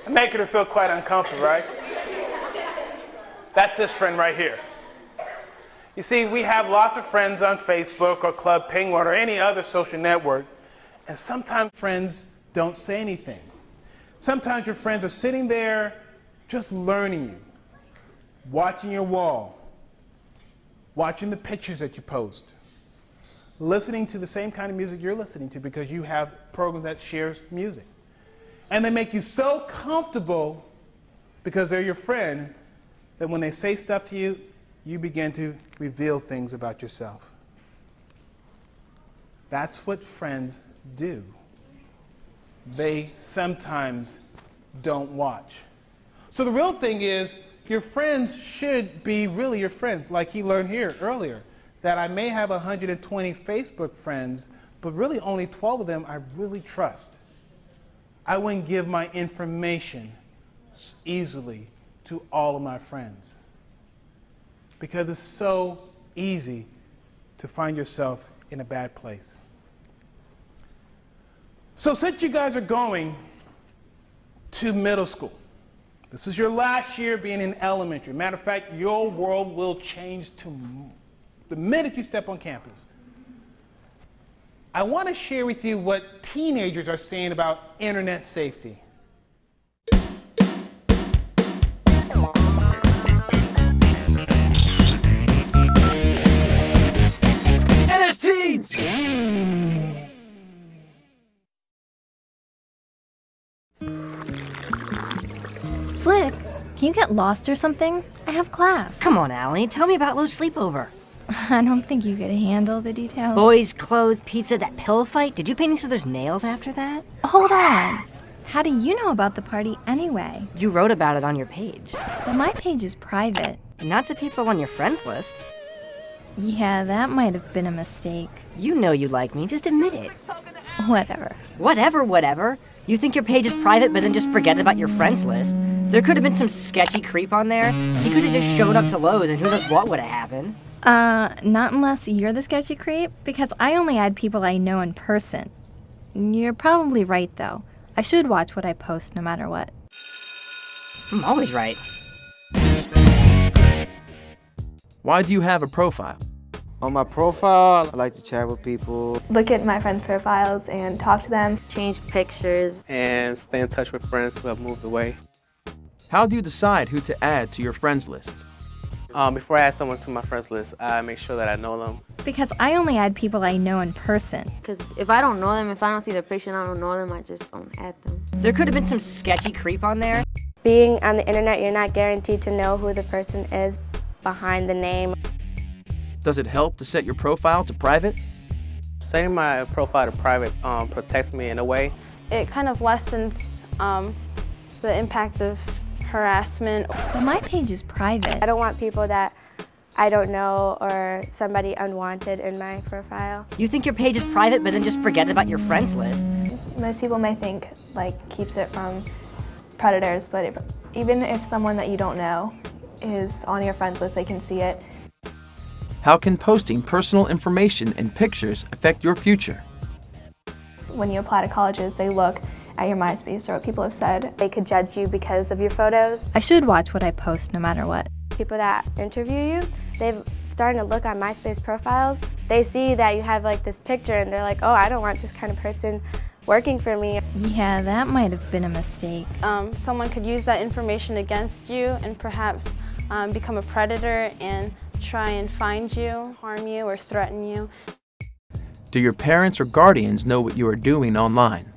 Making her feel quite uncomfortable, right? That's this friend right here. You see, we have lots of friends on Facebook or Club Penguin or any other social network, and sometimes friends don't say anything. Sometimes your friends are sitting there just learning you, watching your wall, watching the pictures that you post, listening to the same kind of music you're listening to because you have programs that shares music. And they make you so comfortable because they're your friend that when they say stuff to you, you begin to reveal things about yourself. That's what friends do. They sometimes don't watch. So the real thing is, your friends should be really your friends, like he learned here earlier, that I may have 120 Facebook friends, but really only 12 of them I really trust. I wouldn't give my information easily to all of my friends because it's so easy to find yourself in a bad place. So since you guys are going to middle school, this is your last year being in elementary. Matter of fact, your world will change the minute you step on campus. I want to share with you what teenagers are saying about internet safety. NS Teens! Slick, can you get lost or something? I have class. Come on, Allie. Tell me about Lo's sleepover. I don't think you could handle the details. Boys, clothes, pizza, that pillow fight. Did you paint each other's nails after that? Hold on. How do you know about the party anyway? You wrote about it on your page. But my page is private. Not to people on your friends list. Yeah, that might have been a mistake. You know you like me. Just admit it. Whatever. Whatever. You think your page is private, but then just forget about your friends list. There could have been some sketchy creep on there. He could have just showed up to Lowe's and who knows what would have happened. Not unless you're the sketchy creep, because I only add people I know in person. You're probably right, though. I should watch what I post no matter what. I'm always right. Why do you have a profile? On my profile, I like to chat with people. Look at my friends' profiles and talk to them. Change pictures. And stay in touch with friends who have moved away. How do you decide who to add to your friends list? Before I add someone to my friends list, I make sure that I know them. Because I only add people I know in person. Because if I don't know them, if I don't see their picture and I don't know them, I just don't add them. There could have been some sketchy creep on there. Being on the internet, you're not guaranteed to know who the person is behind the name. Does it help to set your profile to private? Setting my profile to private protects me in a way. It kind of lessens the impact of harassment. But my page is private. I don't want people that I don't know or somebody unwanted in my profile. You think your page is private, but then just forget about your friends list. Most people may think keeps it from predators, but even if someone that you don't know is on your friends list, they can see it. How can posting personal information and pictures affect your future? When you apply to colleges, they look at your MySpace or what people have said. They could judge you because of your photos. I should watch what I post no matter what. People that interview you, they've started to look on MySpace profiles. They see that you have this picture and they're like, oh, I don't want this kind of person working for me. Yeah, that might have been a mistake. Someone could use that information against you and perhaps become a predator and try and find you, harm you, or threaten you. Do your parents or guardians know what you are doing online?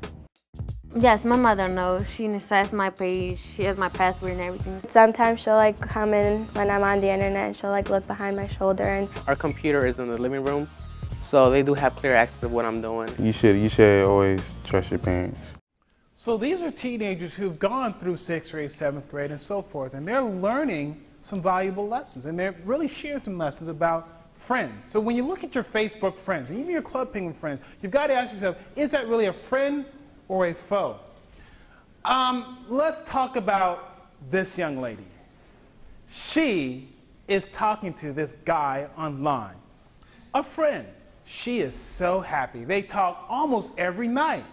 Yes, my mother knows. She has my page. She has my password and everything. Sometimes she'll come in when I'm on the internet and she'll look behind my shoulder. And our computer is in the living room, so they do have clear access to what I'm doing. You should always trust your parents. So these are teenagers who've gone through 6th grade, 7th grade, and so forth, and they're learning some valuable lessons, and they're really sharing some lessons about friends. So when you look at your Facebook friends, and even your Club Penguin friends, you've got to ask yourself, is that really a friend or a foe? Let's talk about this young lady. She is talking to this guy online, a friend. She is so happy. They talk almost every night.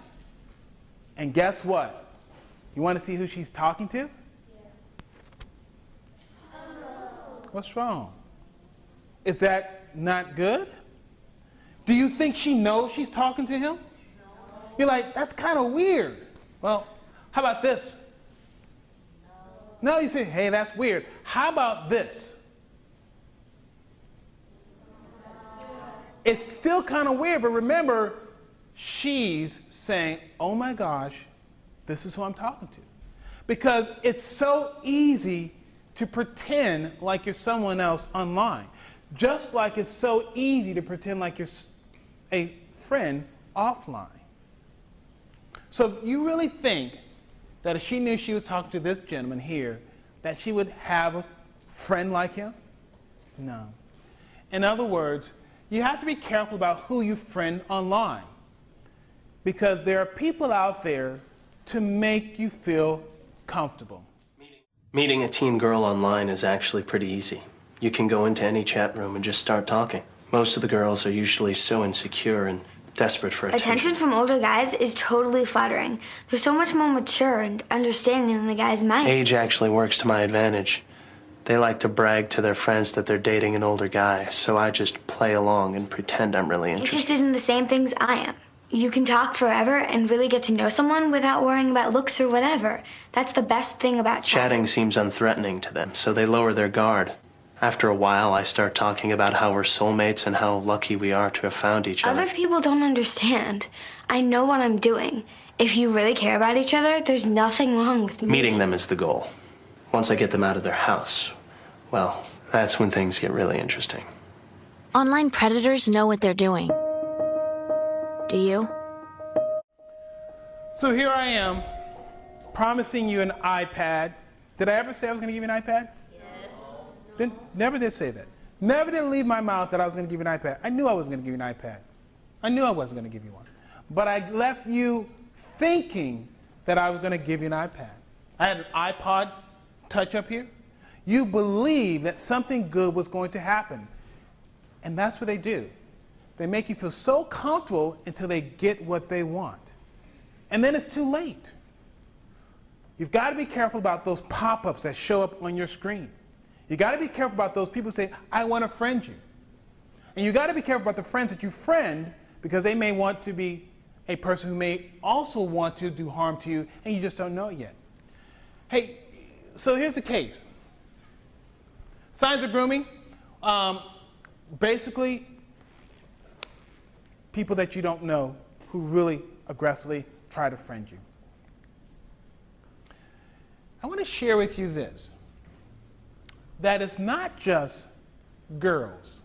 And guess what? You want to see who she's talking to? What's wrong? Is that not good? Do you think she knows she's talking to him? You're like, that's kind of weird. Well, how about this? No, you say, hey, that's weird. How about this? It's still kind of weird, but remember, she's saying, oh my gosh, this is who I'm talking to. Because it's so easy to pretend like you're someone else online. Just like it's so easy to pretend like you're a friend offline. So you really think that if she knew she was talking to this gentleman here, that she would have a friend like him? No. In other words, you have to be careful about who you friend online, because there are people out there to make you feel comfortable. Meeting a teen girl online is actually pretty easy. You can go into any chat room and just start talking. Most of the girls are usually so insecure and desperate for attention. Attention from older guys is totally flattering. They're so much more mature and understanding than the guys my age. Age actually works to my advantage. They like to brag to their friends that they're dating an older guy, so I just play along and pretend I'm really Interested in the same things I am. You can talk forever and really get to know someone without worrying about looks or whatever. That's the best thing about Chatting seems unthreatening to them, so they lower their guard. After a while, I start talking about how we're soulmates and how lucky we are to have found each other. Other people don't understand. I know what I'm doing. If you really care about each other, there's nothing wrong with Meeting them is the goal. Once I get them out of their house, well, that's when things get really interesting. Online predators know what they're doing. Do you? So here I am, promising you an iPad. Did I ever say I was going to give you an iPad? Yes. Never did say that. Never did leave my mouth that I was going to give you an iPad. I knew I was going to give you an iPad. I knew I wasn't going to give you one. But I left you thinking that I was going to give you an iPad. I had an iPod Touch up here. You believe that something good was going to happen. And that's what they do. They make you feel so comfortable until they get what they want. And then it's too late. You've got to be careful about those pop-ups that show up on your screen. You've got to be careful about those people who say, I want to friend you. And you've got to be careful about the friends that you friend, because they may want to be a person who may also want to do harm to you, and you just don't know it yet. Hey, so here's the case. Signs of grooming. Basically, people that you don't know who really aggressively try to friend you. I want to share with you this, that it's not just girls,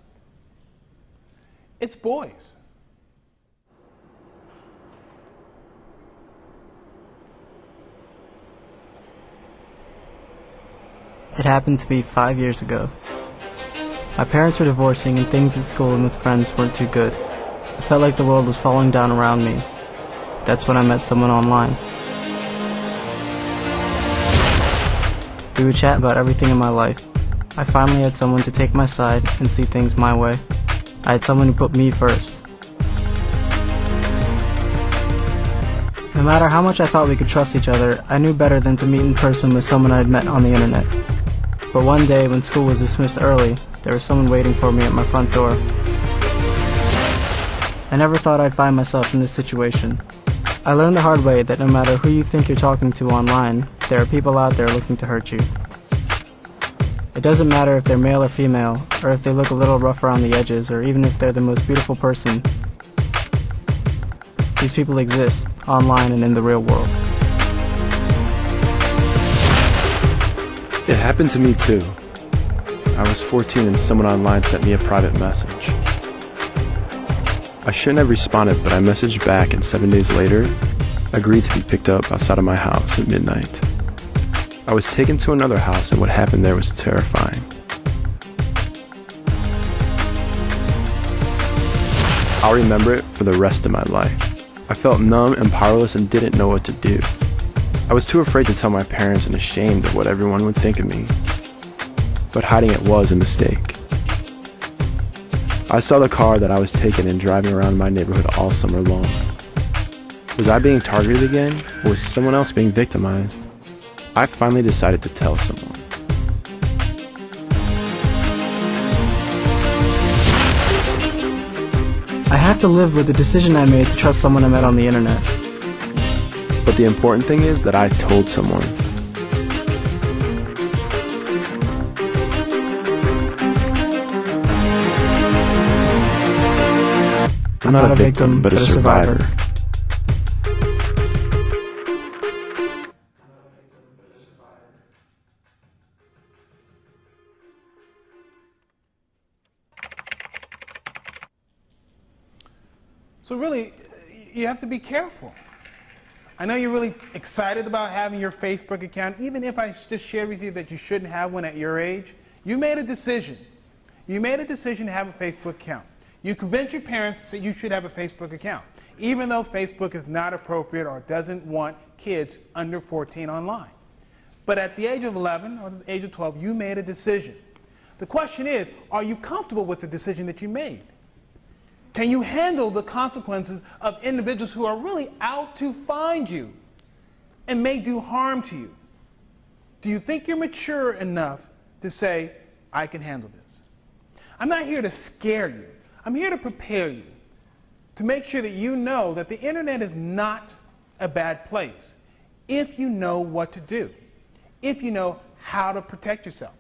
it's boys. It happened to me 5 years ago. My parents were divorcing and things at school and with friends weren't too good. I felt like the world was falling down around me. That's when I met someone online. We would chat about everything in my life. I finally had someone to take my side and see things my way. I had someone who put me first. No matter how much I thought we could trust each other, I knew better than to meet in person with someone I had met on the internet. But one day, when school was dismissed early, there was someone waiting for me at my front door. I never thought I'd find myself in this situation. I learned the hard way that no matter who you think you're talking to online, there are people out there looking to hurt you. It doesn't matter if they're male or female, or if they look a little rough around the edges, or even if they're the most beautiful person. These people exist, online and in the real world. It happened to me too. I was 14 and someone online sent me a private message. I shouldn't have responded, but I messaged back and 7 days later, agreed to be picked up outside of my house at midnight. I was taken to another house and what happened there was terrifying. I'll remember it for the rest of my life. I felt numb and powerless and didn't know what to do. I was too afraid to tell my parents and ashamed of what everyone would think of me. But hiding it was a mistake. I saw the car that I was taking and driving around my neighborhood all summer long. Was I being targeted again, or was someone else being victimized? I finally decided to tell someone. I have to live with the decision I made to trust someone I met on the internet. But the important thing is that I told someone. I'm not a victim, but a survivor. So really, you have to be careful. I know you're really excited about having your Facebook account, even if I just shared with you that you shouldn't have one at your age. You made a decision. You made a decision to have a Facebook account. You convinced your parents that you should have a Facebook account, even though Facebook is not appropriate or doesn't want kids under 14 online. But at the age of 11 or the age of 12, you made a decision. The question is, are you comfortable with the decision that you made? Can you handle the consequences of individuals who are really out to find you and may do harm to you? Do you think you're mature enough to say, I can handle this? I'm not here to scare you. I'm here to prepare you, to make sure that you know that the internet is not a bad place if you know what to do, if you know how to protect yourself.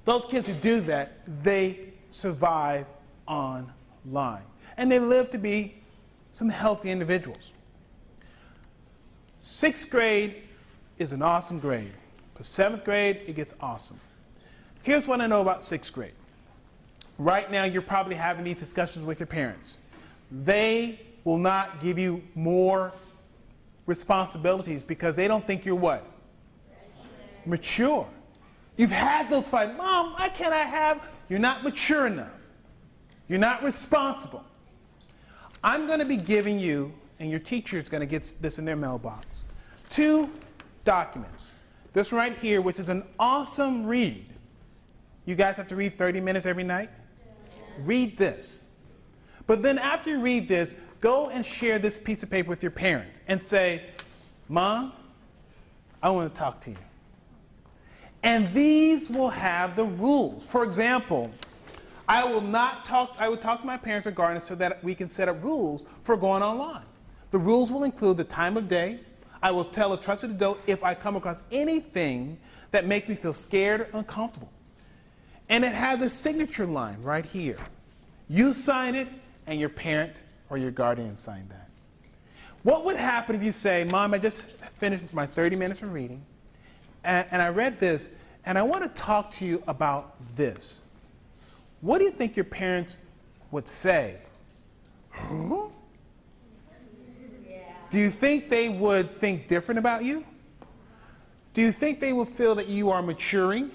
Those kids who do that, they survive online. And they live to be some healthy individuals. 6th grade is an awesome grade. But 7th grade, it gets awesome. Here's what I know about 6th grade. Right now, you're probably having these discussions with your parents. They will not give you more responsibilities because they don't think you're what? Mature. You've had those fights. Mom, why can't I have? You're not mature enough. You're not responsible. I'm going to be giving you, and your teacher is going to get this in their mailbox, 2 documents. This right here, which is an awesome read. You guys have to read 30 minutes every night? Read this. But then after you read this, go and share this piece of paper with your parents and say, Mom, I want to talk to you. And these will have the rules. For example, I will talk to my parents regarding it so that we can set up rules for going online. The rules will include the time of day. I will tell a trusted adult if I come across anything that makes me feel scared or uncomfortable. And it has a signature line right here. You sign it, and your parent or your guardian signed that. What would happen if you say, Mom, I just finished my 30 minutes of reading, and I read this, and I want to talk to you about this. What do you think your parents would say? Huh? Do you think they would think different about you? Do you think they would feel that you are maturing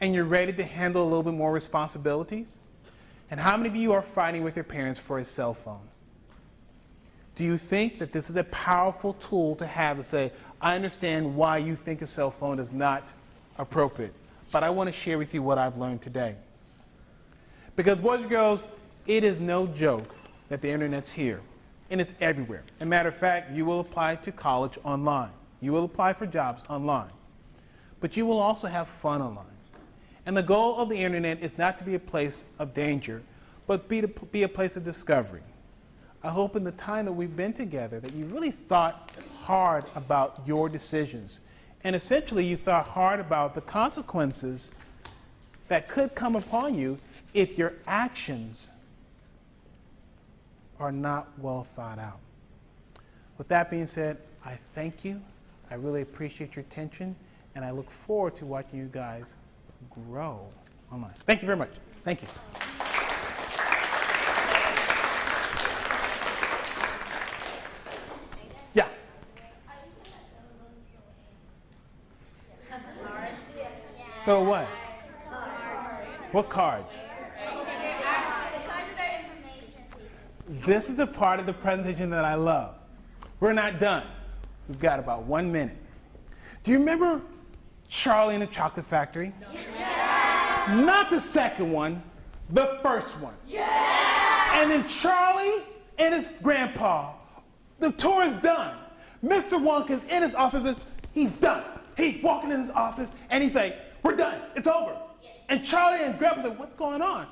and you're ready to handle a little bit more responsibilities? And how many of you are fighting with your parents for a cell phone? Do you think that this is a powerful tool to have to say, I understand why you think a cell phone is not appropriate, but I want to share with you what I've learned today. Because boys and girls, it is no joke that the internet's here, and it's everywhere. As a matter of fact, you will apply to college online. You will apply for jobs online. But you will also have fun online. And the goal of the internet is not to be a place of danger, but be a place of discovery. I hope in the time that we've been together that you really thought hard about your decisions. And essentially you thought hard about the consequences that could come upon you if your actions are not well thought out. With that being said, I thank you. I really appreciate your attention, and I look forward to watching you guys grow online. Thank you very much. Thank you. Yeah. So what? What cards? This is a part of the presentation that I love. We're not done. We've got about 1 minute. Do you remember Charlie and the Chocolate Factory? Yes. Not the second one, the first one. Yes. And then Charlie and his grandpa, the tour is done. Mr. Wonka's in his office, he's done. He's walking in his office and he's like, we're done, it's over. Yes. And Charlie and grandpa say, what's going on?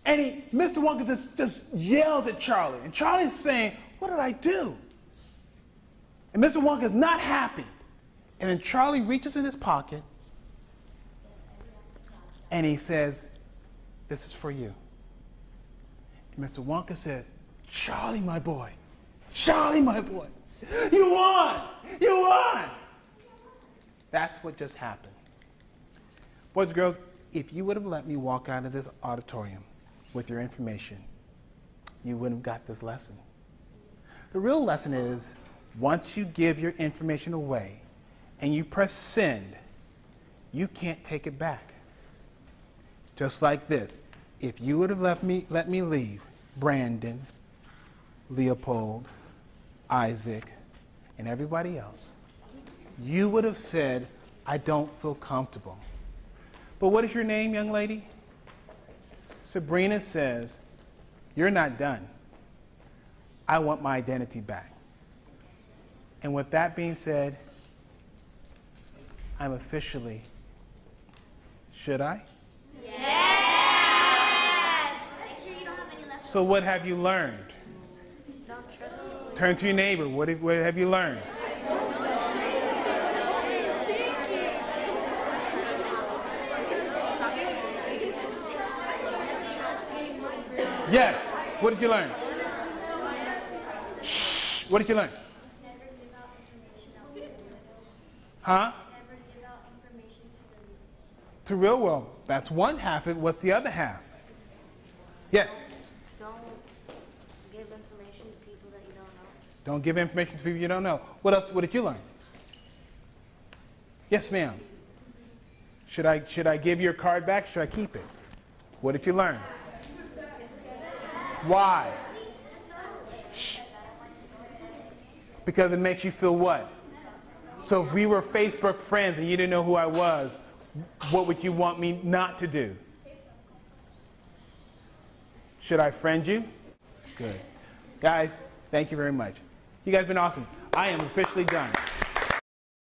And Mr. Wonka just yells at Charlie. And Charlie's saying, what did I do? And Mr. Wonka's not happy. And then Charlie reaches in his pocket and he says, this is for you. And Mr. Wonka says, Charlie, my boy, Charlie, my boy, you won, you won. That's what just happened. Boys and girls, if you would have let me walk out of this auditorium with your information, you wouldn't have got this lesson. The real lesson is once you give your information away and you press send, you can't take it back. Just like this. If you would have let me leave Brandon, Leopold, Isaac, and everybody else, you would have said, I don't feel comfortable. But what is your name, young lady? Sabrina says, you're not done. I want my identity back. And with that being said, I'm officially, should I? Yes! Make sure you don't have any left. So what have you learned? Don't trust people. Turn to your neighbor. What have you learned? Yes. What did you learn? Shh. What did you learn? Huh? To real world. That's one half of it. What's the other half? Yes. Don't give information to people that you don't know. Don't give information to people you don't know. What else? What did you learn? Yes, ma'am. Should I give your card back? Should I keep it? What did you learn? Why? Shh. Because it makes you feel what? So if we were Facebook friends and you didn't know who I was, what would you want me not to do? Should I friend you? Good. Guys, thank you very much. You guys have been awesome. I am officially done.